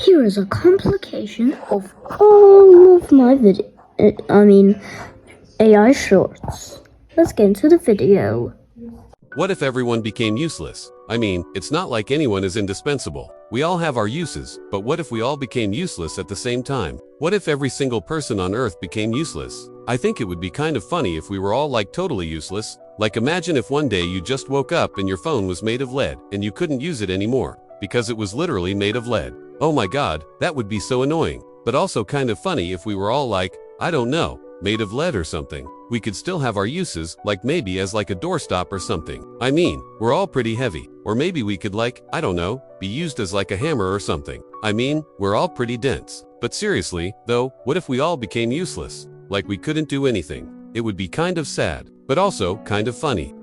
Here is a complication of all of my AI shorts. Let's get into the video. What if everyone became useless? It's not like anyone is indispensable. We all have our uses, but what if we all became useless at the same time? What if every single person on Earth became useless? I think it would be kind of funny if we were all totally useless. Like imagine if one day you just woke up and your phone was made of lead and you couldn't use it anymore because it was literally made of lead. Oh my god, that would be so annoying. But also kind of funny if we were all I don't know, made of lead or something. We could still have our uses, maybe as a doorstop or something. We're all pretty heavy. Or maybe we could I don't know, be used as a hammer or something. We're all pretty dense. But seriously, though, what if we all became useless? We couldn't do anything. It would be kind of sad, but also kind of funny.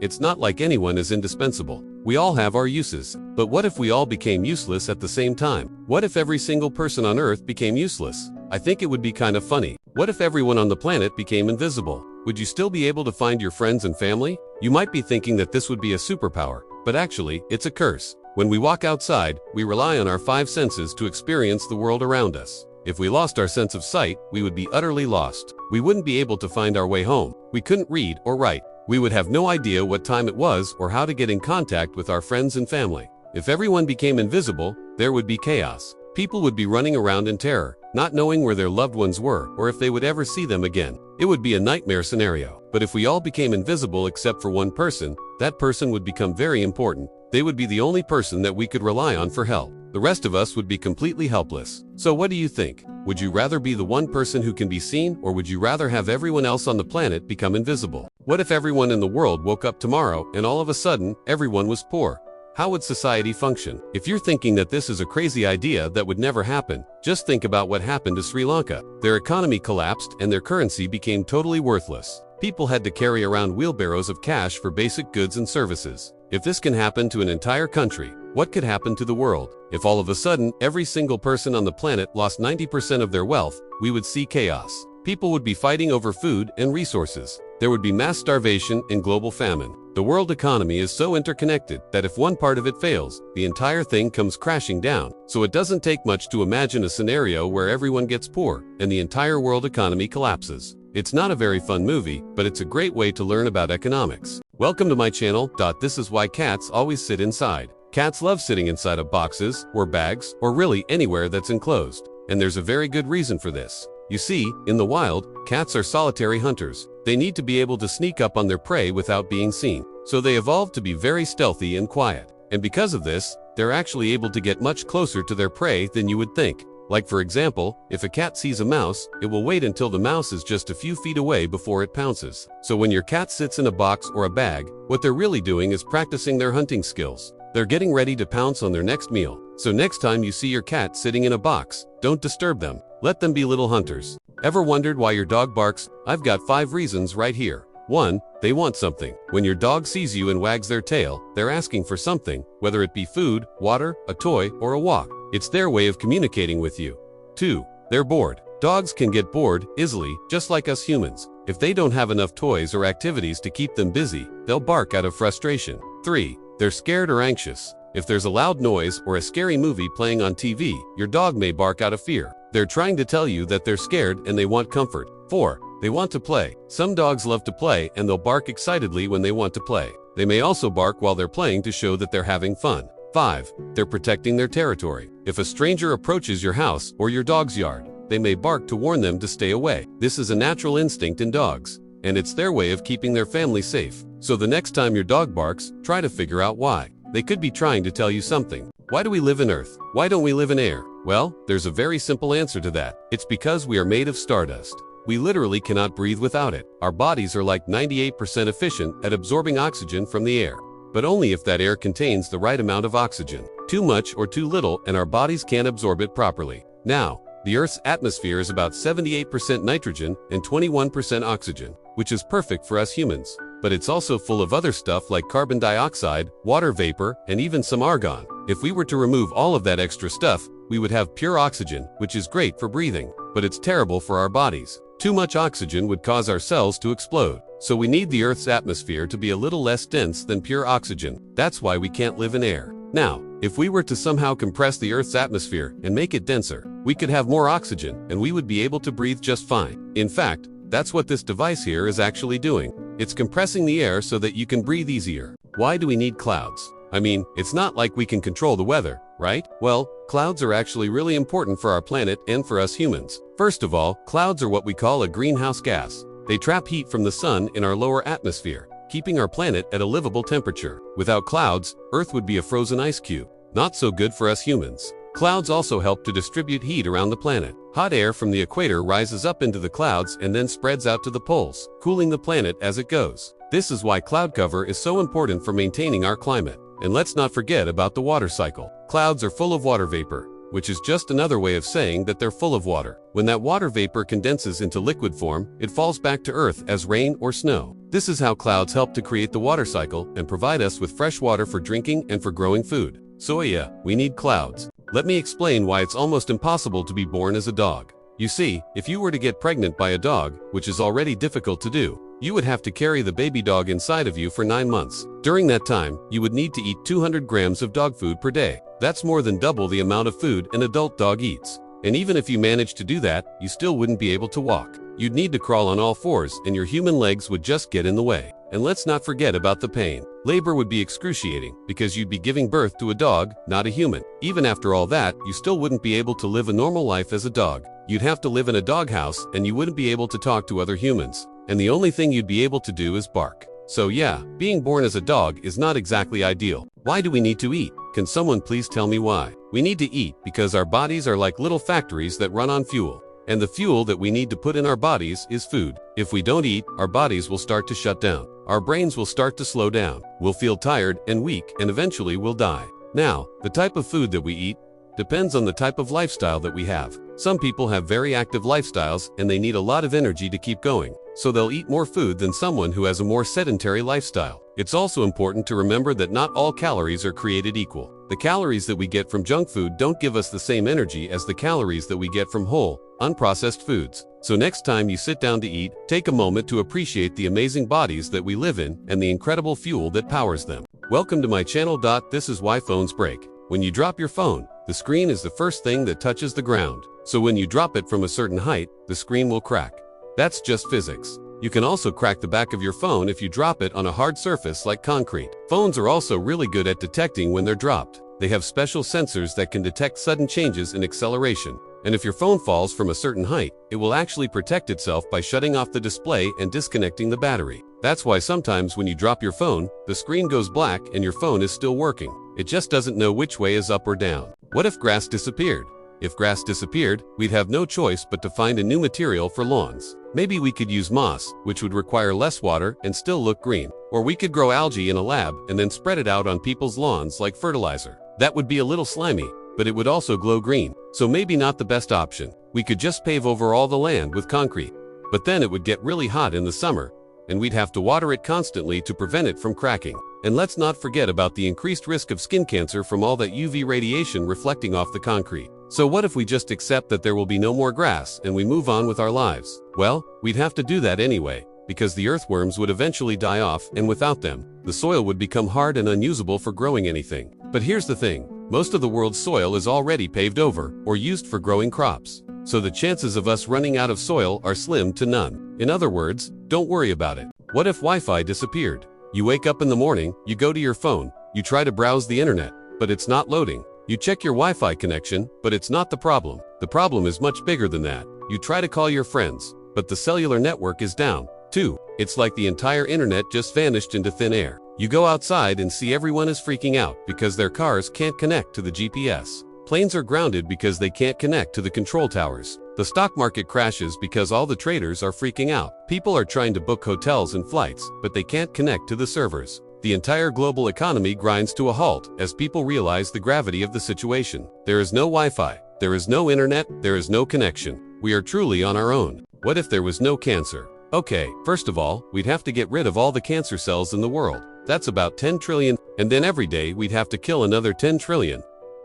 It's not like anyone is indispensable. We all have our uses. But what if we all became useless at the same time? What if every single person on Earth became useless? I think it would be kind of funny. What if everyone on the planet became invisible? Would you still be able to find your friends and family? You might be thinking that this would be a superpower, but actually, it's a curse. When we walk outside, we rely on our 5 senses to experience the world around us. If we lost our sense of sight, we would be utterly lost. We wouldn't be able to find our way home. We couldn't read or write. We would have no idea what time it was or how to get in contact with our friends and family. If everyone became invisible, there would be chaos. People would be running around in terror, not knowing where their loved ones were or if they would ever see them again. It would be a nightmare scenario. But if we all became invisible except for one person, that person would become very important. They would be the only person that we could rely on for help. The rest of us would be completely helpless. So what do you think? Would you rather be the one person who can be seen, or would you rather have everyone else on the planet become invisible? What if everyone in the world woke up tomorrow and all of a sudden, everyone was poor? How would society function? If you're thinking that this is a crazy idea that would never happen, just think about what happened to Sri Lanka. Their economy collapsed and their currency became totally worthless. People had to carry around wheelbarrows of cash for basic goods and services. If this can happen to an entire country, what could happen to the world? If all of a sudden, every single person on the planet lost 90% of their wealth, we would see chaos. People would be fighting over food and resources. There would be mass starvation and global famine. The world economy is so interconnected that if one part of it fails, the entire thing comes crashing down. So it doesn't take much to imagine a scenario where everyone gets poor and the entire world economy collapses. It's not a very fun movie, but it's a great way to learn about economics. Welcome to my channel. This is why cats always sit inside. Cats love sitting inside of boxes or bags or really anywhere that's enclosed. And there's a very good reason for this. You see, in the wild, cats are solitary hunters. They need to be able to sneak up on their prey without being seen. So they evolved to be very stealthy and quiet. And because of this, they're actually able to get much closer to their prey than you would think. Like for example, if a cat sees a mouse, it will wait until the mouse is just a few feet away before it pounces. So when your cat sits in a box or a bag, what they're really doing is practicing their hunting skills. They're getting ready to pounce on their next meal. So next time you see your cat sitting in a box, don't disturb them. Let them be little hunters. Ever wondered why your dog barks? I've got 5 reasons right here. 1. They want something. When your dog sees you and wags their tail, they're asking for something, whether it be food, water, a toy, or a walk. It's their way of communicating with you. 2. They're bored. Dogs can get bored easily, just like us humans. If they don't have enough toys or activities to keep them busy, they'll bark out of frustration. 3. They're scared or anxious. If there's a loud noise or a scary movie playing on TV, your dog may bark out of fear. They're trying to tell you that they're scared and they want comfort. 4. They want to play. Some dogs love to play and they'll bark excitedly when they want to play. They may also bark while they're playing to show that they're having fun. 5. They're protecting their territory. If a stranger approaches your house or your dog's yard, they may bark to warn them to stay away. This is a natural instinct in dogs, and it's their way of keeping their family safe. So the next time your dog barks, try to figure out why. They could be trying to tell you something. Why do we live in Earth? Why don't we live in air? Well, there's a very simple answer to that. It's because we are made of stardust. We literally cannot breathe without it. Our bodies are 98% efficient at absorbing oxygen from the air. But only if that air contains the right amount of oxygen. Too much or too little and our bodies can't absorb it properly. Now, the Earth's atmosphere is about 78% nitrogen and 21% oxygen, which is perfect for us humans. But it's also full of other stuff like carbon dioxide, water vapor, and even some argon. If we were to remove all of that extra stuff, we would have pure oxygen, which is great for breathing, but it's terrible for our bodies. Too much oxygen would cause our cells to explode. So we need the Earth's atmosphere to be a little less dense than pure oxygen. That's why we can't live in air. Now, If we were to somehow compress the Earth's atmosphere and make it denser, we could have more oxygen and we would be able to breathe just fine. In fact, that's what this device here is actually doing. It's compressing the air so that you can breathe easier. Why do we need clouds? I mean, it's not like we can control the weather, right? Well, clouds are actually really important for our planet and for us humans. First of all, clouds are what we call a greenhouse gas. They trap heat from the sun in our lower atmosphere, keeping our planet at a livable temperature. Without clouds, Earth would be a frozen ice cube. Not so good for us humans. Clouds also help to distribute heat around the planet. Hot air from the equator rises up into the clouds and then spreads out to the poles, cooling the planet as it goes. This is why cloud cover is so important for maintaining our climate. And let's not forget about the water cycle. Clouds are full of water vapor, which is just another way of saying that they're full of water. When that water vapor condenses into liquid form, it falls back to Earth as rain or snow. This is how clouds help to create the water cycle and provide us with fresh water for drinking and for growing food. So yeah, we need clouds. Let me explain why it's almost impossible to be born as a dog. You see, if you were to get pregnant by a dog, which is already difficult to do, you would have to carry the baby dog inside of you for 9 months. During that time, you would need to eat 200 grams of dog food per day. That's more than double the amount of food an adult dog eats. And even if you managed to do that, you still wouldn't be able to walk. You'd need to crawl on all fours and your human legs would just get in the way. And let's not forget about the pain. Labor would be excruciating because you'd be giving birth to a dog, not a human. Even after all that, you still wouldn't be able to live a normal life as a dog. You'd have to live in a doghouse and you wouldn't be able to talk to other humans. And the only thing you'd be able to do is bark. So yeah, being born as a dog is not exactly ideal. Why do we need to eat? Can someone please tell me why? We need to eat because our bodies are like little factories that run on fuel. And the fuel that we need to put in our bodies is food. If we don't eat, our bodies will start to shut down. Our brains will start to slow down. We'll feel tired and weak and eventually we'll die. Now, the type of food that we eat depends on the type of lifestyle that we have. Some people have very active lifestyles and they need a lot of energy to keep going. So they'll eat more food than someone who has a more sedentary lifestyle. It's also important to remember that not all calories are created equal. The calories that we get from junk food don't give us the same energy as the calories that we get from whole, unprocessed foods. So next time you sit down to eat, take a moment to appreciate the amazing bodies that we live in and the incredible fuel that powers them. Welcome to my channel. This is why phones break. When you drop your phone, the screen is the first thing that touches the ground. So when you drop it from a certain height, the screen will crack. That's just physics. You can also crack the back of your phone if you drop it on a hard surface like concrete. Phones are also really good at detecting when they're dropped. They have special sensors that can detect sudden changes in acceleration. And if your phone falls from a certain height, it will actually protect itself by shutting off the display and disconnecting the battery. That's why sometimes when you drop your phone, the screen goes black and your phone is still working. It just doesn't know which way is up or down. What if grass disappeared? If grass disappeared, we'd have no choice but to find a new material for lawns. Maybe we could use moss, which would require less water and still look green. Or we could grow algae in a lab and then spread it out on people's lawns like fertilizer. That would be a little slimy, but it would also glow green. So maybe not the best option. We could just pave over all the land with concrete. But then it would get really hot in the summer, and we'd have to water it constantly to prevent it from cracking. And let's not forget about the increased risk of skin cancer from all that UV radiation reflecting off the concrete. So what if we just accept that there will be no more grass and we move on with our lives? Well, we'd have to do that anyway, because the earthworms would eventually die off, and without them, the soil would become hard and unusable for growing anything. But here's the thing, most of the world's soil is already paved over or used for growing crops. So the chances of us running out of soil are slim to none. In other words, don't worry about it. What if Wi-Fi disappeared? You wake up in the morning, you go to your phone, you try to browse the internet, but it's not loading. You check your Wi-Fi connection, but it's not the problem. The problem is much bigger than that. You try to call your friends, but the cellular network is down, too. It's like the entire internet just vanished into thin air. You go outside and see everyone is freaking out because their cars can't connect to the GPS. Planes are grounded because they can't connect to the control towers. The stock market crashes because all the traders are freaking out. People are trying to book hotels and flights, but they can't connect to the servers. The entire global economy grinds to a halt as people realize the gravity of the situation. There is no Wi-Fi, there is no internet, there is no connection. We are truly on our own. What if there was no cancer? Okay, first of all, we'd have to get rid of all the cancer cells in the world. That's about 10 trillion, and then every day we'd have to kill another 10 trillion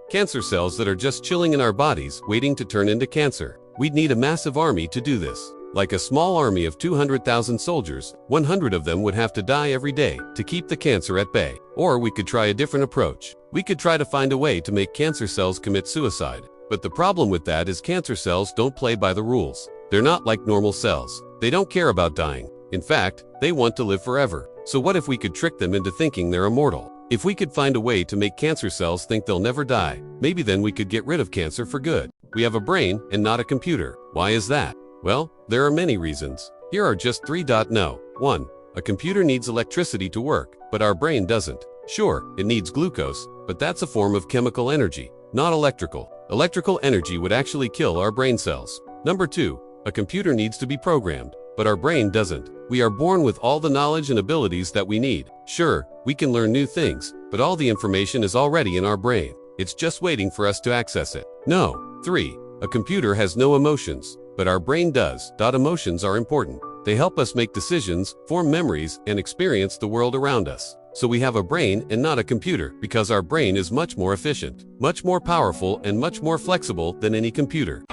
cancer cells that are just chilling in our bodies, waiting to turn into cancer. We'd need a massive army to do this. Like a small army of 200,000 soldiers, 100 of them would have to die every day to keep the cancer at bay. Or we could try a different approach. We could try to find a way to make cancer cells commit suicide. But the problem with that is cancer cells don't play by the rules. They're not like normal cells. They don't care about dying. In fact, they want to live forever. So what if we could trick them into thinking they're immortal? If we could find a way to make cancer cells think they'll never die, maybe then we could get rid of cancer for good. We have a brain and not a computer. Why is that? Well, there are many reasons. Here are just 3. No. 1. A computer needs electricity to work, but our brain doesn't. Sure, it needs glucose, but that's a form of chemical energy, not electrical. Electrical energy would actually kill our brain cells. Number 2. A computer needs to be programmed, but our brain doesn't. We are born with all the knowledge and abilities that we need. Sure, we can learn new things, but all the information is already in our brain. It's just waiting for us to access it. No. 3. A computer has no emotions, but our brain does. Emotions are important. They help us make decisions, form memories, and experience the world around us. So we have a brain and not a computer because our brain is much more efficient, much more powerful, and much more flexible than any computer.